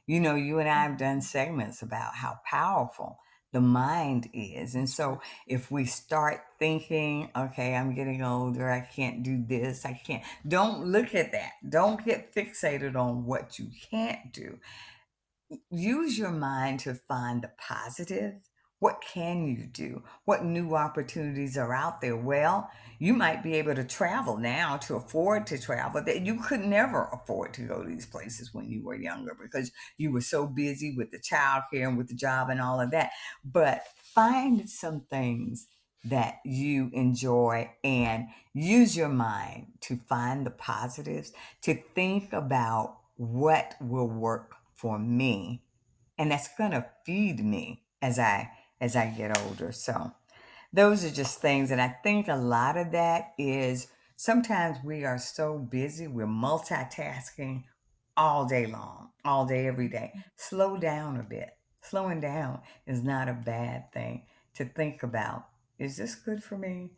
You and I have done segments about how powerful the mind is. And so if we start thinking, okay, I'm getting older, I can't do this, I can't, don't look at that. Don't get fixated on what you can't do. Use your mind to find the positive. What can you do? What new opportunities are out there? Well, you might be able to travel now, to afford to travel, that you could never afford to go to these places when you were younger, because you were so busy with the child care and with the job and all of that. But find some things that you enjoy, and use your mind to find the positives, to think about what will work for me, and that's going to feed me as I get older. So those are just things. And I think a lot of that is, sometimes we are so busy, we're multitasking all day long, all day, every day. Slow down a bit. Slowing down is not a bad thing to think about. Is this good for me?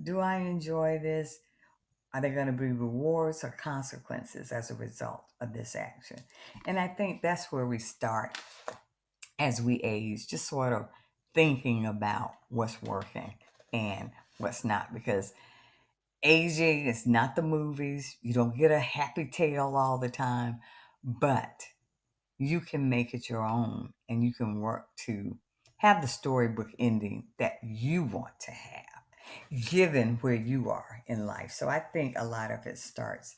Do I enjoy this? Are there going to be rewards or consequences as a result of this action? And I think that's where we start as we age, just sort of thinking about what's working and what's not. Because aging is not the movies. You don't get a happy tale all the time, but you can make it your own, and you can work to have the storybook ending that you want to have, given where you are in life. So I think a lot of it starts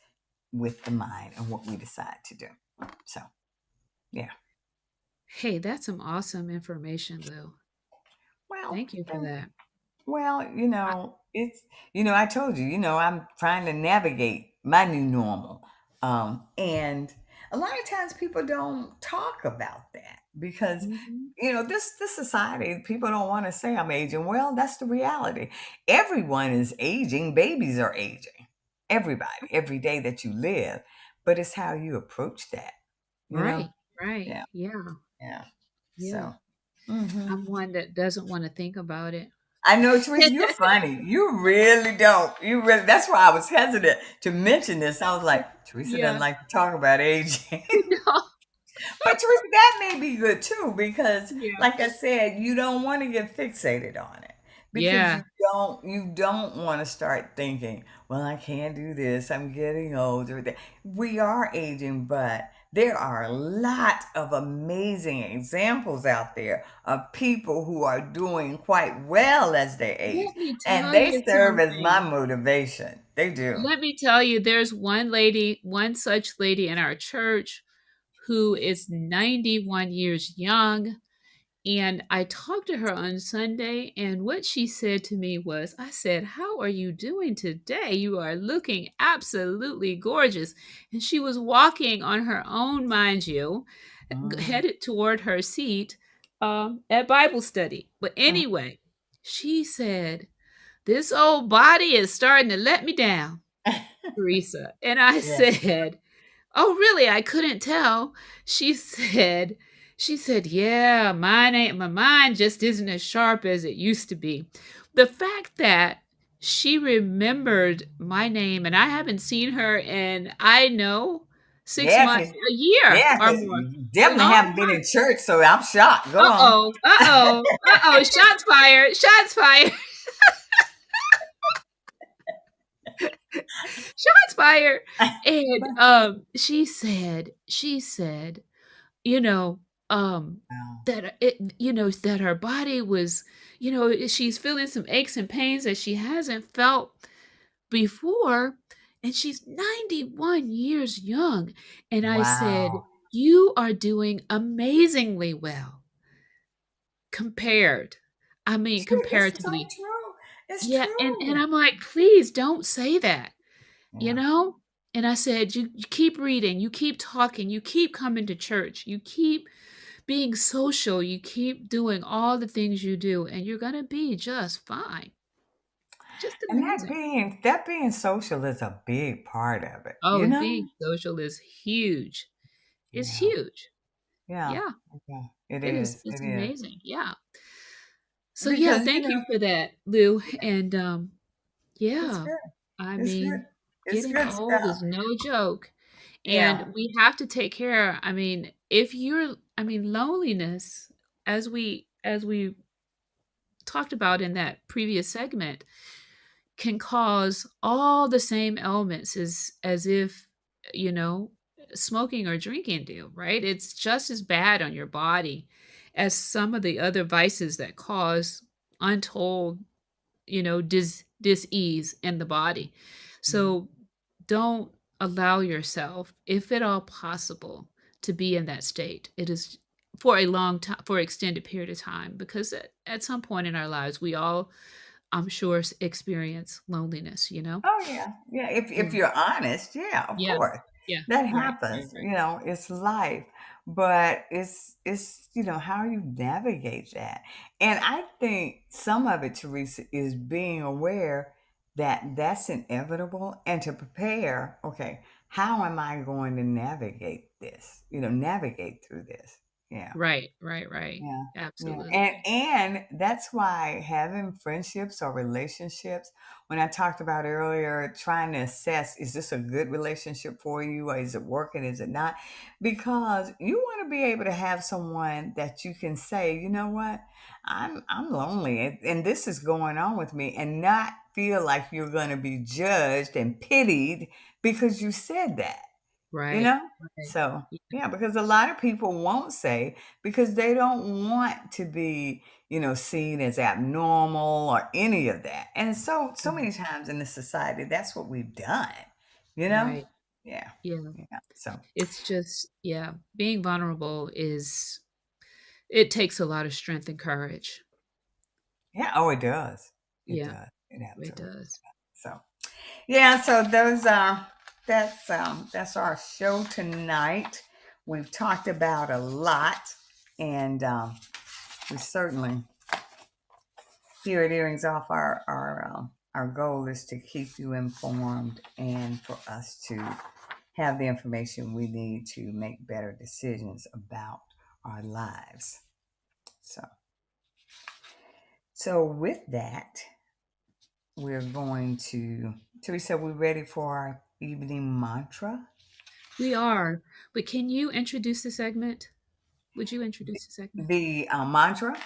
with the mind and what we decide to do. So, yeah. Hey, that's some awesome information, Lou. Well, Thank you for that. Well, I, I told you, I'm trying to navigate my new normal. And a lot of times people don't talk about that, because, Mhm. this society, people don't want to say I'm aging. Well, that's the reality. Everyone is aging. Babies are aging. Everybody, every day that you live. But it's how you approach that, you know? Right, right. Yeah, Yeah, yeah. yeah. So, hmm I'm one that doesn't want to think about it. I know, Teresa, you're funny. You really don't. You really. That's why I was hesitant to mention this. I was like, Teresa doesn't Yeah. like to talk about aging. No. But Teresa, that may be good too, because, Yeah. like I said, you don't want to get fixated on it, because Yeah. you don't want to start thinking, well, I can't do this. I'm getting older. We are aging, but there are a lot of amazing examples out there of people who are doing quite well as they age, Let me and tell they you serve as my something. motivation. They do. Let me tell you, there's one lady, one such lady in our church who is 91 years young. And I talked to her on Sunday, and what she said to me was, I said, "How are you doing today? You are looking absolutely gorgeous." And she was walking on her own, mind you, Mm, headed toward her seat at Bible study. But mm. anyway, she said, "This old body is starting to let me down, Teresa." And I Yeah. said, "Oh, really? I couldn't tell." She said "Yeah, my mind just isn't as sharp as it used to be." The fact that she remembered my name, and I haven't seen her in, I know, Yeah, months, a year or because more. you A definitely long haven't been in church, so I'm shocked. Go on. uh-oh, uh-oh, uh-oh, shots fired, shots fired, shots fired. And she said, you know, Wow. that that her body was, she's feeling some aches and pains that she hasn't felt before, and she's 91 years young. And I said, Wow. "You are doing amazingly well compared." I mean, It's so comparatively. true. It's Yeah, and true. I'm like, "Please don't say that." You Yeah. know? And I said, you keep reading, you keep talking, you keep coming to church, you keep being social, you keep doing all the things you do, and you're gonna be just fine." Just And amazing. that being social is a big part of it, you Oh, know? being social is huge. It's Yeah. huge. Yeah. Yeah, Yeah. It it is. is. It's It is. amazing. Yeah. So yeah, Because, thank you for that, Lou. And it's yeah, good. I It's good. mean, It's getting good old stuff. is no joke. Yeah. And we have to take care. I mean, if you're I mean, loneliness, as we talked about in that previous segment, can cause all the same ailments as if, you know, smoking or drinking do, right? It's just as bad on your body as some of the other vices that cause untold, dis-ease in the body. Mhm. So don't allow yourself, if at all possible, to be in that state. It is for a long time, for an extended period of time, because at some point in our lives, we all, I'm sure, experience loneliness, you know? Oh yeah. Yeah. If Mm. you're honest, yeah, of Yeah. course. Yeah. That Right. Right. happens. Right. It's life. But it's how you navigate that. And I think some of it, Teresa, is being aware that that's inevitable and to prepare, okay, how am I going to navigate this? Navigate through this. Yeah. Right. Right. Right. Yeah, yeah, Absolutely. and that's why having friendships or relationships, when I talked about earlier, trying to assess, is this a good relationship for you, or is it working, is it not? Because you want to be able to have someone that you can say, you know what, I'm lonely, and this is going on with me, and not feel like you're going to be judged and pitied because you said that, you Right. know? Right. So yeah, because a lot of people won't say because they don't want to be, seen as abnormal or any of that. And so Mhm. many times in the society, that's what we've done, you know? Right. Yeah. Yeah. Yeah. So It's just, yeah, being vulnerable it takes a lot of strength and courage. yeah, oh it does. It Yeah, does. It it absolutely does. does. So yeah, so those are that's our show tonight. We've talked about a lot, and we certainly here at Earrings Off, our goal is to keep you informed and for us to have the information we need to make better decisions about our lives. So, so with that, we're going to Teresa. We ready for our evening mantra? We are. But can you introduce the segment? Would you introduce the segment? The mantra.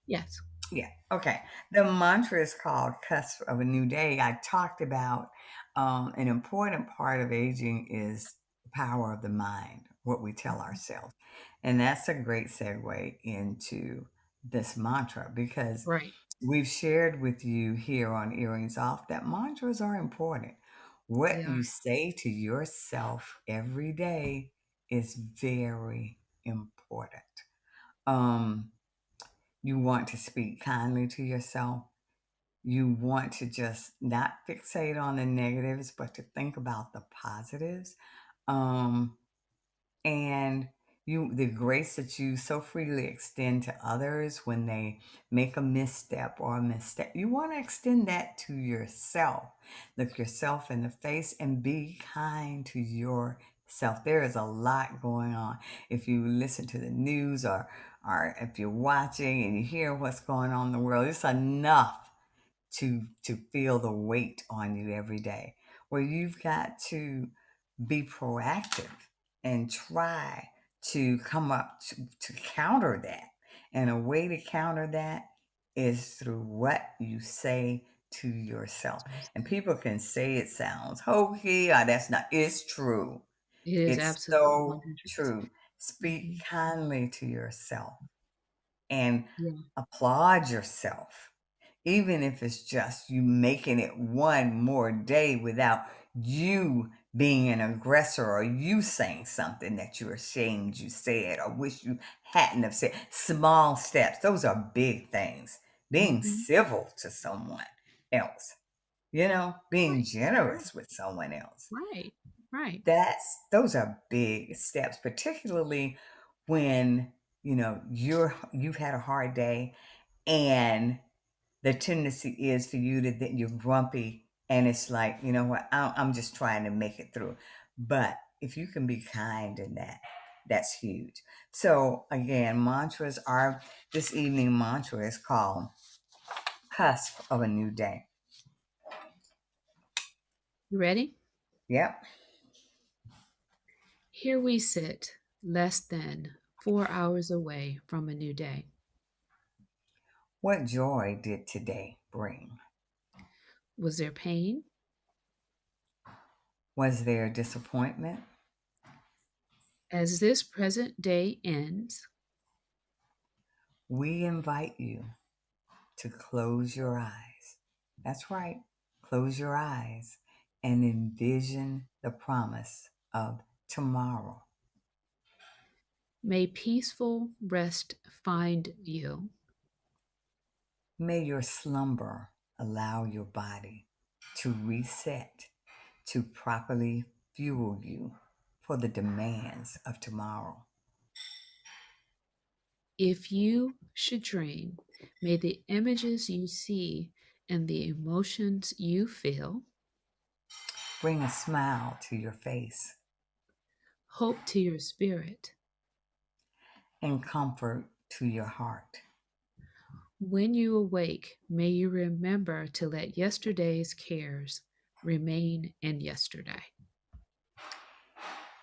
Yes. Yeah. Okay. The mantra is called Cusp of a New Day. I talked about an important part of aging is the power of the mind, what we tell ourselves. And that's a great segue into this mantra because Right. we've shared with you here on Earrings Off that mantras are important. They What are. you say to yourself every day is very important. Um, you want to speak kindly to yourself. You want to just not fixate on the negatives, but to think about the positives. Um, and the grace that you so freely extend to others when they make a misstep or a mistake, you want to extend that to yourself. Look yourself in the face and be kind to yourself. There is a lot going on. If you listen to the news or if you're watching and you hear what's going on in the world, it's enough to feel the weight on you every day. Where you've got to be proactive. and try to come up to counter that. And a way to counter that is through what you say to yourself. And people can say it sounds hokey or that's not, it's true. It is It's absolutely so 100%. true. Speak Mhm. kindly to yourself and Yeah. applaud yourself, even if it's just you making it one more day without you being an aggressor or you saying something that you're ashamed you said or wish you hadn't have said. Small steps, those are big things. Being Mhm. civil to someone else, being Right. Right. generous with someone else. Right. Right. Those are big steps, particularly when you've had a hard day and the tendency is for you to then you're grumpy and it's like, you know what, I'm just trying to make it through. But if you can be kind in that, that's huge. So again, mantras are this evening mantra is called cusp of a new day. You ready? Yep. Here we sit, less than 4 hours away from a new day. What joy did today bring? Was there pain? Was there disappointment? As this present day ends, We invite you to close your eyes. That's right. Close your eyes and envision the promise of tomorrow. may peaceful rest find you. May your slumber allow your body to reset, to properly fuel you for the demands of tomorrow. If you should dream, may the images you see and the emotions you feel, Bring a smile to your face hope to your spirit. and comfort to your heart. When you awake, may you remember to let yesterday's cares remain in yesterday.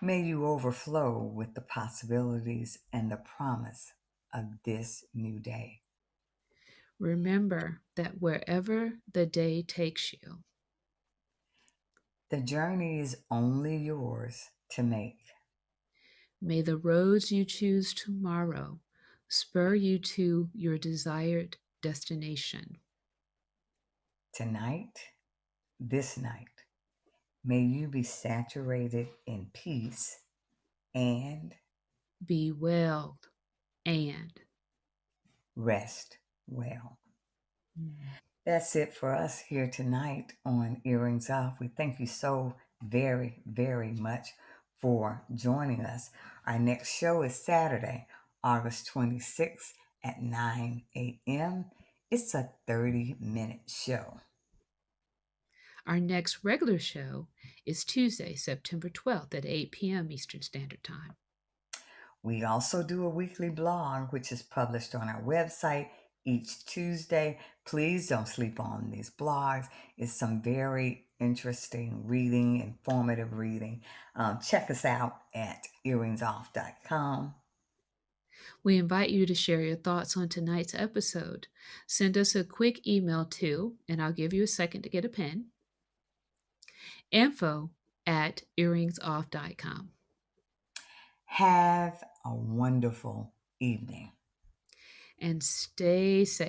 May you overflow with the possibilities and the promise of this new day. Remember that wherever the day takes you, The journey is only yours to make. may the roads you choose tomorrow spur you to your desired destination. Tonight, this night, may you be saturated in peace and Be well and rest well. mm, That's it for us here tonight on Earrings Off. We thank you so very, very much for joining us. Our next show is Saturday, August 26th at 9 a.m. It's a 30-minute show. our next regular show is Tuesday, September 12th at 8 p.m. Eastern Standard Time. We also do a weekly blog, which is published on our website each Tuesday. Please don't sleep on these blogs. It's some very interesting reading, informative reading. Check us out at earringsoff.com. We invite you to share your thoughts on tonight's episode. Send us a quick email to, and I'll give you a second to get a pen, info@earringsoff.com. Have a wonderful evening. And stay safe.